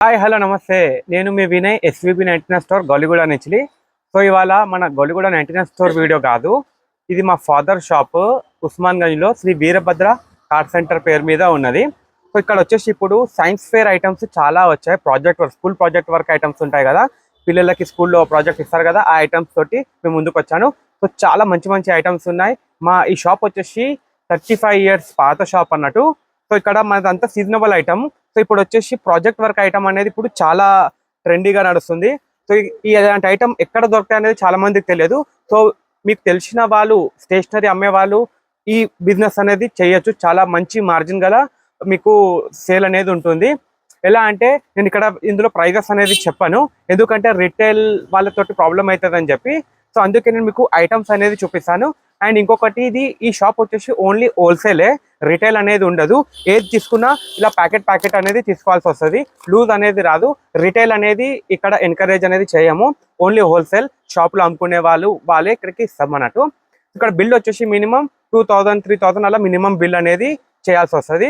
Hi hello నమస్తే. నేను మీ Vinay SVB 99 store గొల్లిగూడ నుంచి. సో ఇవాళ మన గొల్లిగూడ 99 స్టోర్ వీడియో కాదు, ఇది మా ఫాదర్ షాప్ ఉస్మాన్గంజ్లో శ్రీ వీరభద్ర కార్డ్ సెంటర్ పేరు మీద ఉన్నది. సో ఇక్కడ వచ్చేసి ఇప్పుడు సైన్స్ ఫేర్ ఐటమ్స్ చాలా వచ్చాయి. Project work, school project work items ఉంటాయి కదా, పిల్లలకి స్కూల్లో ప్రాజెక్ట్ ఇస్తారు కదా, ఆ ఐటమ్స్ తోటి మేము ముందుకు వచ్చాను. సో చాలా మంచి మంచి ఐటమ్స్ ఉన్నాయి. ఈ షాప్ వచ్చేసి 35 ఇయర్స్ పాత షాప్ అన్నట్టు. సో ఇక్కడ మనదంతా సీజనబుల్ ఐటమ్. సో ఇప్పుడు వచ్చేసి ప్రాజెక్ట్ వర్క్ ఐటమ్ అనేది ఇప్పుడు చాలా ట్రెండీగా నడుస్తుంది. సో ఇలాంటి ఐటమ్ ఎక్కడ దొరుకుతాయి అనేది చాలా మందికి తెలియదు. సో మీకు తెలిసిన వాళ్ళు, స్టేషనరీ అమ్మే వాళ్ళు ఈ బిజినెస్ అనేది చేయొచ్చు. చాలా మంచి మార్జిన్ గల మీకు సేల్ అనేది ఉంటుంది. ఎలా అంటే నేను ఇక్కడ ఇందులో ప్రైజెస్ అనేది చెప్పాను, ఎందుకంటే రిటైల్ వాళ్ళతోటి ప్రాబ్లం అవుతుందని చెప్పి. సో అందుకే నేను మీకు ఐటమ్స్ అనేది చూపిస్తాను. అండ్ ఇంకొకటి, ఈ షాప్ వచ్చేసి ఓన్లీ హోల్సేలే, రిటైల్ అనేది ఉండదు. ఏది తీసుకున్నా ఇలా ప్యాకెట్ అనేది తీసుకోవాల్సి వస్తుంది, లూజ్ అనేది రాదు. రిటైల్ అనేది ఇక్కడ ఎంకరేజ్ అనేది చేయము, ఓన్లీ హోల్సేల్. షాప్లో అమ్ముకునే వాళ్ళే ఇక్కడికి ఇస్తాం అన్నట్టు. ఇక్కడ బిల్ వచ్చేసి మినిమం 2000 3000 అలా మినిమం బిల్ అనేది చేయాల్సి వస్తుంది.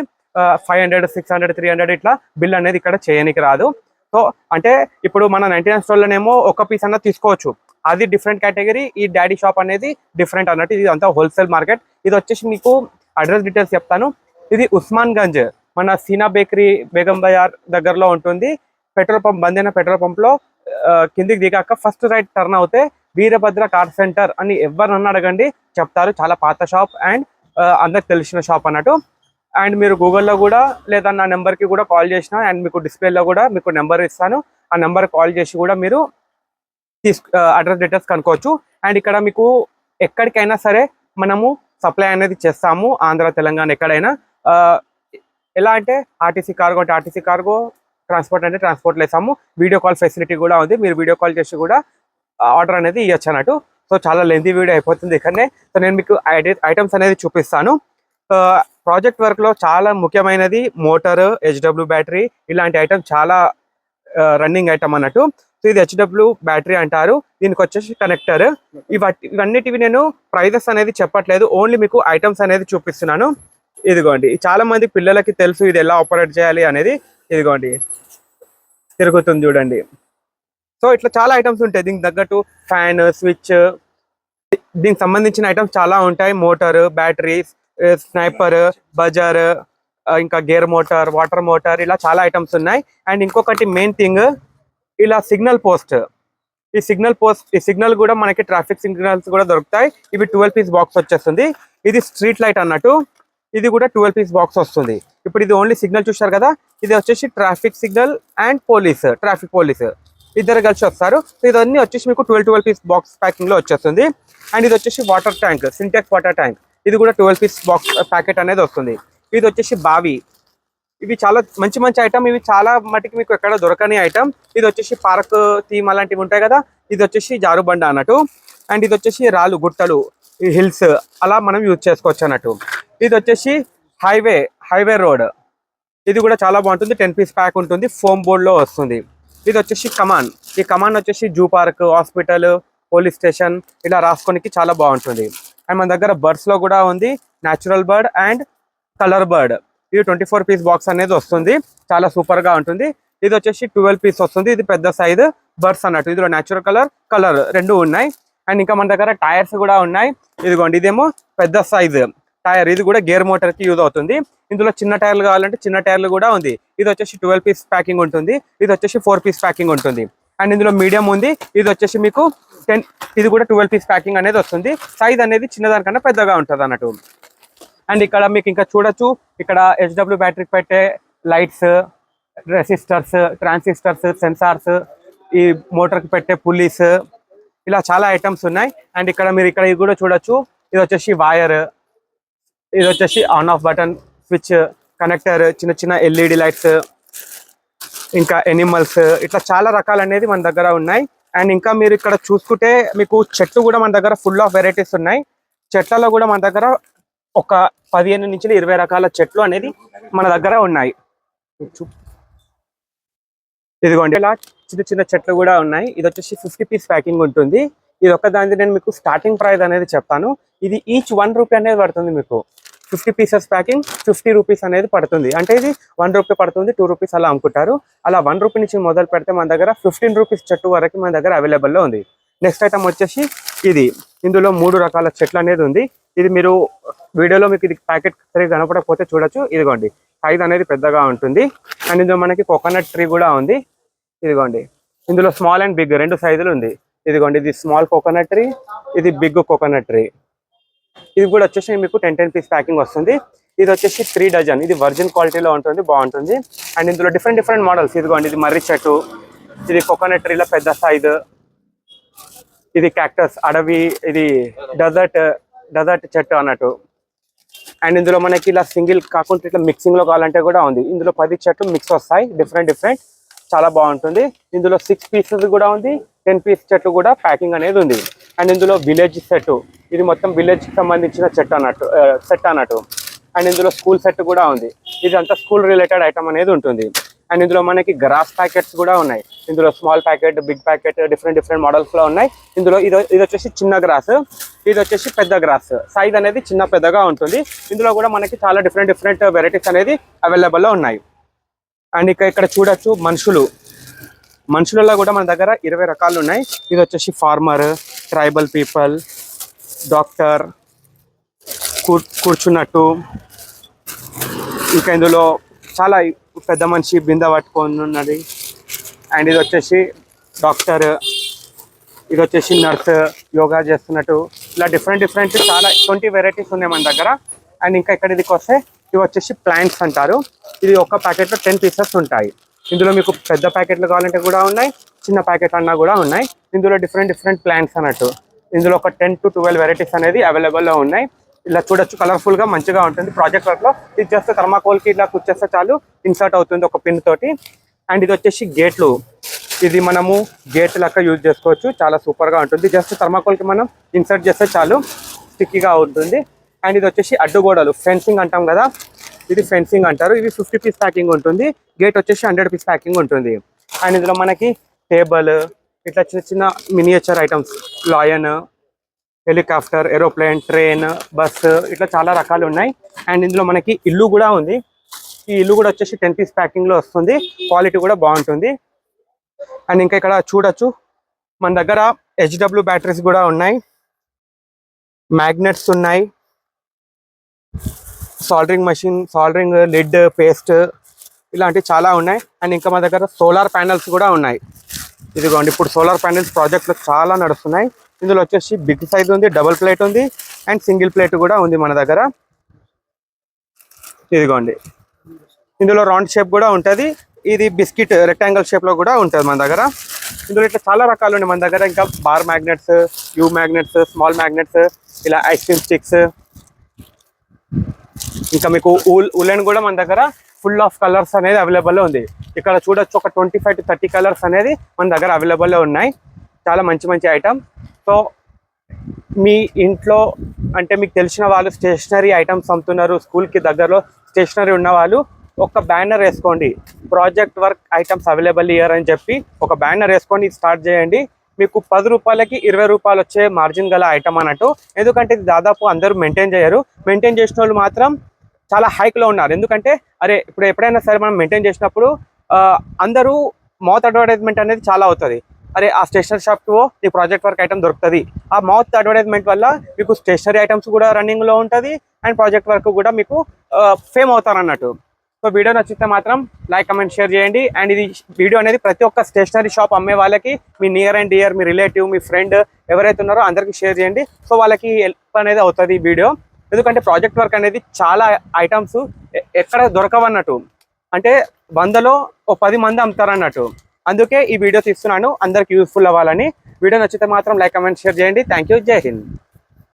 500 600 300 ఇట్లా బిల్ అనేది ఇక్కడ చేయడానికి రాదు. సో అంటే ఇప్పుడు మన 99 స్టోర్లోనేమో ఒక పీస్ అన్న తీసుకోవచ్చు, అది డిఫరెంట్ కేటగిరీ. ఈ డాడీ షాప్ అనేది డిఫరెంట్ అన్నట్టు, ఇది అంతా హోల్సేల్ మార్కెట్. ఇది వచ్చేసి మీకు అడ్రస్ డీటెయిల్స్ చెప్తాను. ఇది ఉస్మాన్గంజ్, మన సీనా బేకరీ బేగం బజార్ దగ్గరలో ఉంటుంది. పెట్రోల్ పంప్, బందైన పెట్రోల్ పంప్లో కిందికి దిగాక ఫస్ట్ రైట్ టర్న్ అవుతే వీరభద్ర కార్ సెంటర్ అని ఎవరినన్నా అడగండి చెప్తారు. చాలా పాత షాప్ అండ్ అందరికి తెలిసిన షాప్ అన్నట్టు. అండ్ మీరు గూగుల్లో కూడా లేదా నా నెంబర్కి కూడా కాల్ చేసిన, అండ్ మీకు డిస్ప్లేలో కూడా మీకు నెంబర్ ఇస్తాను, ఆ నెంబర్ కాల్ చేసి కూడా మీరు అడ్రస్ డీటెయిల్స్ కనుక్కోవచ్చు. అండ్ ఇక్కడ మీకు ఎక్కడికైనా సరే మనము సప్లై అనేది చేస్తాము, ఆంధ్ర తెలంగాణ ఎక్కడైనా. ఎలా అంటే ఆర్టీసీ కార్గో అంటే ఆర్టీసీ కార్గో, ట్రాన్స్పోర్ట్ అంటే ట్రాన్స్పోర్ట్లో వేస్తాము. వీడియో కాల్ ఫెసిలిటీ కూడా ఉంది, మీరు వీడియో కాల్ చేసి కూడా ఆర్డర్ అనేది ఇవ్వచ్చు అన్నట్టు. సో చాలా లెంతీ వీడియో అయిపోతుంది ఇక్కడనే. సో నేను మీకు ఐటమ్స్ అనేది చూపిస్తాను. ప్రాజెక్ట్ వర్క్లో చాలా ముఖ్యమైనది మోటార్, హెచ్డబ్ల్యూ బ్యాటరీ, ఇలాంటి ఐటమ్ చాలా రన్నింగ్ ఐటమ్ అన్నట్టు. సో ఇది హెచ్డబ్ల్యూ బ్యాటరీ అంటారు, దీనికి వచ్చేసి కనెక్టర్. ఇవన్నిటివి నేను ప్రైజెస్ అనేది చెప్పట్లేదు, ఓన్లీ మీకు ఐటమ్స్ అనేది చూపిస్తున్నాను. ఇదిగోండి, చాలా మంది పిల్లలకి తెలుసు ఇది ఎలా ఆపరేట్ చేయాలి అనేది. ఇదిగోండి తిరుగుతుంది చూడండి. సో ఇట్లా చాలా ఐటమ్స్ ఉంటాయి, దీనికి తగ్గట్టు ఫ్యాన్, స్విచ్, దీనికి సంబంధించిన ఐటమ్స్ చాలా ఉంటాయి. మోటార్, బ్యాటరీ, స్నైపర్, బజార్, ఇంకా గేర్ మోటార్, వాటర్ మోటార్, ఇలా చాలా ఐటమ్స్ ఉన్నాయి. అండ్ ఇంకొకటి మెయిన్ థింగ్, ఇలా సిగ్నల్ పోస్ట్. ఈ సిగ్నల్ కూడా మనకి ట్రాఫిక్ సిగ్నల్స్ కూడా దొరుకుతాయి. ఇవి 12 పీస్ బాక్స్ వచ్చేస్తుంది. ఇది స్ట్రీట్ లైట్ అన్నట్టు, ఇది కూడా 12 పీస్ బాక్స్ వస్తుంది. ఇప్పుడు ఇది ఓన్లీ సిగ్నల్ చూశారు కదా, ఇది వచ్చేసి traffic signal and traffic police ఇద్దరు కలిసి వస్తారు. ఇదన్నీ వచ్చేసి మీకు 12 పీస్ బాక్స్ ప్యాకింగ్ లో వచ్చేస్తుంది. అండ్ ఇది వచ్చేసి water tank, Sintex water tank, ఇది కూడా 12 పీస్ బాక్స్ ప్యాకెట్ అనేది వస్తుంది. ఇది వచ్చేసి బావి. ఇవి చాలా మంచి మంచి ఐటమ్, ఇవి చాలా మటుకు మీకు ఎక్కడ దొరకని ఐటమ్. ఇది వచ్చేసి పార్క్ థీమ్ అలాంటివి ఉంటాయి కదా, ఇది వచ్చేసి జారుబండ అన్నట్టు. అండ్ ఇది వచ్చేసి రాళ్ళు, గుట్టలు, హిల్స్ అలా మనం యూజ్ చేసుకోవచ్చు అన్నట్టు. ఇది వచ్చేసి హైవే రోడ్, ఇది కూడా చాలా బాగుంటుంది. 10 పీస్ ప్యాక్ ఉంటుంది, ఫోమ్ బోర్డ్లో వస్తుంది. ఇది వచ్చేసి కమాన్. ఈ కమాన్ వచ్చేసి zoo park, hospital, police station ఇలా రాసుకోనికి చాలా బాగుంటుంది. అండ్ మన దగ్గర బర్డ్స్లో కూడా ఉంది, natural bird and colour bird. ఇది 24 పీస్ బాక్స్ అనేది వస్తుంది, చాలా సూపర్గా ఉంటుంది. ఇది వచ్చేసి 12 పీస్ వస్తుంది, ఇది పెద్ద సైజ్ బర్డ్స్ అన్నట్టు. ఇందులో న్యాచురల్ కలర్ రెండు ఉన్నాయి. అండ్ ఇంకా మన దగ్గర టైర్స్ కూడా ఉన్నాయి. ఇదిగోండి, ఇదేమో పెద్ద సైజ్ టైర్, ఇది కూడా గేర్ మోటార్కి యూజ్ అవుతుంది. ఇందులో చిన్న టైర్లు కావాలంటే చిన్న టైర్లు కూడా ఉంది. ఇది వచ్చేసి 12 పీస్ ప్యాకింగ్ ఉంటుంది, ఇది వచ్చేసి 4 పీస్ ప్యాకింగ్ ఉంటుంది. అండ్ ఇందులో మీడియం ఉంది, ఇది వచ్చేసి మీకు 10, ఇది కూడా 12 పీస్ ప్యాకింగ్ అనేది వస్తుంది. సైజ్ అనేది చిన్నదానికన్నా పెద్దగా ఉంటుంది అన్నట్టు. అండ్ ఇక్కడ మీకు ఇంకా చూడొచ్చు, ఇక్కడ హెచ్డబ్ల్యూ బ్యాటరీకి పెట్టే లైట్స్, రెసిస్టర్స్, ట్రాన్సిస్టర్స్, సెన్సార్స్, ఈ మోటార్కి పెట్టే పుల్లీస్, ఇలా చాలా ఐటమ్స్ ఉన్నాయి. అండ్ ఇక్కడ మీరు ఇక్కడ ఇది కూడా చూడొచ్చు, ఇది వచ్చేసి వైర్, ఇది వచ్చేసి on off button, switch, connector, చిన్న చిన్న ఎల్ఈడి లైట్స్, ఇంకా ఎనిమల్స్, ఇట్లా చాలా రకాలు అనేది మన దగ్గర ఉన్నాయి. అండ్ ఇంకా మీరు ఇక్కడ చూసుకుంటే మీకు చెట్లు కూడా మన దగ్గర ఫుల్ ఆఫ్ వెరైటీస్ ఉన్నాయి. చెట్లలో కూడా మన దగ్గర ఒక 15 నుంచి 20 రకాల చెట్లు అనేది మన దగ్గర ఉన్నాయి. ఇదిగోండి, ఇలా చిన్న చిన్న చెట్లు కూడా ఉన్నాయి. ఇది వచ్చేసి 50 పీస్ ప్యాకింగ్ ఉంటుంది. ఇది ఒక్క దానికి నేను మీకు స్టార్టింగ్ ప్రైస్ అనేది చెప్తాను. ఇది ఈచ్ 1 రూపీ అనేది పడుతుంది మీకు. 50 పీసెస్ ప్యాకింగ్ 50 రూపీస్ అనేది పడుతుంది. అంటే ఇది 1 రూపీ పడుతుంది, 2 రూపీస్ అలా అమ్ముకుంటారు. అలా 1 రూపీ నుంచి మొదలు పెడితే మన దగ్గర 15 రూపీస్ చెట్టు వరకు మన దగ్గర అవైలబుల్లో ఉంది. నెక్స్ట్ ఐటమ్ వచ్చేసి ఇది. ఇందులో 3 రకాల చెట్లు అనేది ఉంది. ఇది మీరు వీడియోలో మీకు ఇది ప్యాకెట్ సరిగ్గా కనపడకపోతే చూడొచ్చు. ఇదిగోండి, సైజ్ అనేది పెద్దగా ఉంటుంది. అండ్ ఇందులో మనకి కోకోనట్ ట్రీ కూడా ఉంది. ఇదిగోండి, ఇందులో స్మాల్ అండ్ బిగ్ 2 సైజులు ఉంది. ఇదిగోండి, ఇది స్మాల్ కోకోనట్ ట్రీ, ఇది బిగ్ కోకోనట్ ట్రీ. ఇది కూడా వచ్చేసి మీకు 10 పీస్ ప్యాకింగ్ వస్తుంది. ఇది వచ్చేసి 3 డజన్. ఇది వర్జిన్ క్వాలిటీలో ఉంటుంది, బాగుంటుంది. అండ్ ఇందులో డిఫరెంట్ మోడల్స్. ఇదిగోండి, ఇది మర్రి చెట్టు, ఇది కోకోనట్ ట్రీలో పెద్ద సైజు, ఇది క్యాక్టస్ అడవి, ఇది డెజర్ట్ చెట్టు అన్నట్టు. అండ్ ఇందులో మనకి ఇలా సింగిల్ కాకుండా ఇట్లా మిక్సింగ్ లో కావాలంటే కూడా ఉంది. ఇందులో 10 చెట్లు మిక్స్ వస్తాయి, డిఫరెంట్ చాలా బాగుంటుంది. ఇందులో 6 పీసెస్ కూడా ఉంది, 10 పీస్ చెట్లు కూడా ప్యాకింగ్ అనేది ఉంది. అండ్ ఇందులో విలేజ్ సెట్, ఇది మొత్తం విలేజ్ కి సంబంధించిన సెట్ అన్నట్టు. అండ్ ఇందులో స్కూల్ సెట్ కూడా ఉంది. ఇది అంతా స్కూల్ రిలేటెడ్ ఐటమ్ అనేది ఉంటుంది. అండ్ ఇందులో మనకి గ్రాస్ ప్యాకెట్స్ కూడా ఉన్నాయి. ఇందులో small packet, big packet, different models లో ఉన్నాయి. ఇందులో ఇది వచ్చేసి చిన్న గ్రాస్, ఇది వచ్చేసి పెద్ద గ్రాస్. సైజ్ అనేది చిన్న పెద్దగా ఉంటుంది. ఇందులో కూడా మనకి చాలా డిఫరెంట్ వెరైటీస్ అనేది అవైలబుల్లో ఉన్నాయి. అండ్ ఇక్కడ చూడొచ్చు మనుషులలో కూడా మన దగ్గర 20 రకాలు ఉన్నాయి. ఇది వచ్చేసి ఫార్మర్, ట్రైబల్ పీపుల్, డాక్టర్, కూర్చున్నట్టు. ఇంకా ఇందులో చాలా పెద్ద మనిషి బిందె పట్టుకొని ఉన్నది. అండ్ ఇది వచ్చేసి డాక్టర్, ఇది వచ్చేసి నర్స్ యోగా చేస్తున్నట్టు. ఇలా డిఫరెంట్ చాలా 20 వెరైటీస్ ఉన్నాయి మన దగ్గర. అండ్ ఇంకా ఇక్కడ ఇదికి వస్తే ఇవి వచ్చేసి ప్లాంట్స్ అంటారు. ఇది ఒక ప్యాకెట్లో 10 పీసెస్ ఉంటాయి. ఇందులో మీకు పెద్ద ప్యాకెట్లు కావాలంటే కూడా ఉన్నాయి, చిన్న ప్యాకెట్ అన్నా కూడా ఉన్నాయి. ఇందులో డిఫరెంట్ ప్లాంట్స్ అన్నట్టు. ఇందులో ఒక 10 to 12 వెరైటీస్ అనేది అవైలబుల్లో ఉన్నాయి. ఇలా చూడొచ్చు, కలర్ఫుల్ గా మంచిగా ఉంటుంది. ప్రాజెక్ట్ వర్క్ లో ఇది చేస్తే థర్మాకోల్ కి ఇలా కుచ్చేస్తే చాలు ఇన్సర్ట్ అవుతుంది ఒక పిన్ తోటి. అండ్ ఇది వచ్చేసి గేట్లు, ఇది మనము గేట్ లెక్క యూజ్ చేసుకోవచ్చు, చాలా సూపర్ గా ఉంటుంది. జస్ట్ థర్మాకోల్ కి మనం ఇన్సర్ట్ చేస్తే చాలు, స్టిక్కీగా ఉంటుంది. అండ్ ఇది వచ్చేసి అడ్డుగోడలు, ఫెన్సింగ్ అంటాం కదా, ఇది ఫెన్సింగ్ అంటారు. ఇది 50 పీస్ ప్యాకింగ్ ఉంటుంది. గేట్ వచ్చేసి 100 పీస్ ప్యాకింగ్ ఉంటుంది. అండ్ ఇందులో మనకి టేబుల్, ఇట్లా చిన్న miniature items, lion, helicopter, aeroplane, train, bus, ఇట్లా చాలా రకాలు ఉన్నాయి. అండ్ ఇందులో మనకి ఇల్లు కూడా ఉంది. ఈ ఇల్లు కూడా వచ్చేసి 10 పీస్ ప్యాకింగ్ లో వస్తుంది. క్వాలిటీ కూడా బాగుంటుంది. అండ్ ఇంకా ఇక్కడ చూడొచ్చు మన దగ్గర HW బ్యాటరీస్ కూడా ఉన్నాయి, మ్యాగ్నెట్స్ ఉన్నాయి, soldering machine, soldering lead, paste, ఇలాంటివి చాలా ఉన్నాయి. అండ్ ఇంకా మన దగ్గర సోలార్ ప్యానెల్స్ కూడా ఉన్నాయి. ఇదిగోండి, ఇప్పుడు సోలార్ ప్యానెల్స్ ప్రాజెక్ట్లో చాలా నడుస్తున్నాయి. ఇందులో వచ్చేసి బిగ్ సైజ్ ఉంది, డబుల్ ప్లేట్ ఉంది, అండ్ సింగిల్ ప్లేట్ కూడా ఉంది మన దగ్గర. ఇదిగోండి, ఇందులో రౌండ్ షేప్ కూడా ఉంటుంది. ఇది బిస్కెట్ రెక్టాంగిల్ షేప్ లో కూడా ఉంటుంది మన దగ్గర. ఇందులో ఇట్లా చాలా రకాలు ఉన్నాయి మన దగ్గర. ఇంకా bar magnets, you magnets, small magnets, ఇలా ఐస్ క్రీమ్ స్టిక్స్, ఇంకా మీకు ఉలెన్ కూడా మన దగ్గర ఫుల్ ఆఫ్ కలర్స్ అనేది అవైలబుల్లో ఉంది. ఇక్కడ చూడొచ్చు, ఒక 25 to 30 కలర్స్ అనేది మన దగ్గర అవైలబుల్లో ఉన్నాయి. చాలా మంచి ఐటమ్. సో మీ ఇంట్లో అంటే మీకు తెలిసిన వాళ్ళు స్టేషనరీ ఐటమ్స్ అమ్ముతున్నారు, స్కూల్కి దగ్గరలో స్టేషనరీ ఉన్న వాళ్ళు ఒక బ్యానర్ వేసుకోండి, project work items available year అని చెప్పి ఒక బ్యానర్ వేసుకొని స్టార్ట్ చేయండి. మీకు 10 రూపాయలకి 20 రూపాయలు వచ్చే మార్జిన్ గల ఐటమ్ అన్నట్టు. ఎందుకంటే ఇది దాదాపు అందరూ మెయింటైన్ చేయరు. మెయింటైన్ చేసిన వాళ్ళు మాత్రం చాలా హైక్లో ఉన్నారు. ఎందుకంటే ఇప్పుడు ఎప్పుడైనా సరే మనం మెయింటైన్ చేసినప్పుడు అందరూ మౌత్ అడ్వర్టైజ్మెంట్ అనేది చాలా అవుతుంది. ఆ స్టేషనరీ షాప్కి ఈ ప్రాజెక్ట్ వర్క్ ఐటమ్ దొరుకుతుంది. ఆ మౌత్ అడ్వర్టైజ్మెంట్ వల్ల మీకు స్టేషనరీ ఐటమ్స్ కూడా రన్నింగ్లో ఉంటుంది, అండ్ ప్రాజెక్ట్ వర్క్ కూడా మీకు ఫేమ్ అవుతారు అన్నట్టు. సో వీడియో నచ్చితే మాత్రం లైక్, కమెంట్, షేర్ చేయండి. అండ్ ఇది వీడియో అనేది ప్రతి ఒక్క స్టేషనరీ షాప్ అమ్మే వాళ్ళకి, మీ నియర్ అండ్ డియర్, మీ రిలేటివ్, మీ ఫ్రెండ్ ఎవరైతే ఉన్నారో అందరికీ షేర్ చేయండి. సో వాళ్ళకి హెల్ప్ అనేది అవుతుంది ఈ వీడియో. ఎందుకంటే ప్రాజెక్ట్ వర్క్ అనేది చాలా ఐటమ్స్ ఎక్కడ దొరకవన్నట్టు. అంటే 100లో 10 మంది అమ్ముతారు అన్నట్టు. అందుకే ఈ వీడియో తీస్తున్నాను, అందరికి యూస్ఫుల్ అవ్వాలని. వీడియో నచ్చితే మాత్రం లైక్, కమెంట్, షేర్ చేయండి. Thank you. జై హింద్.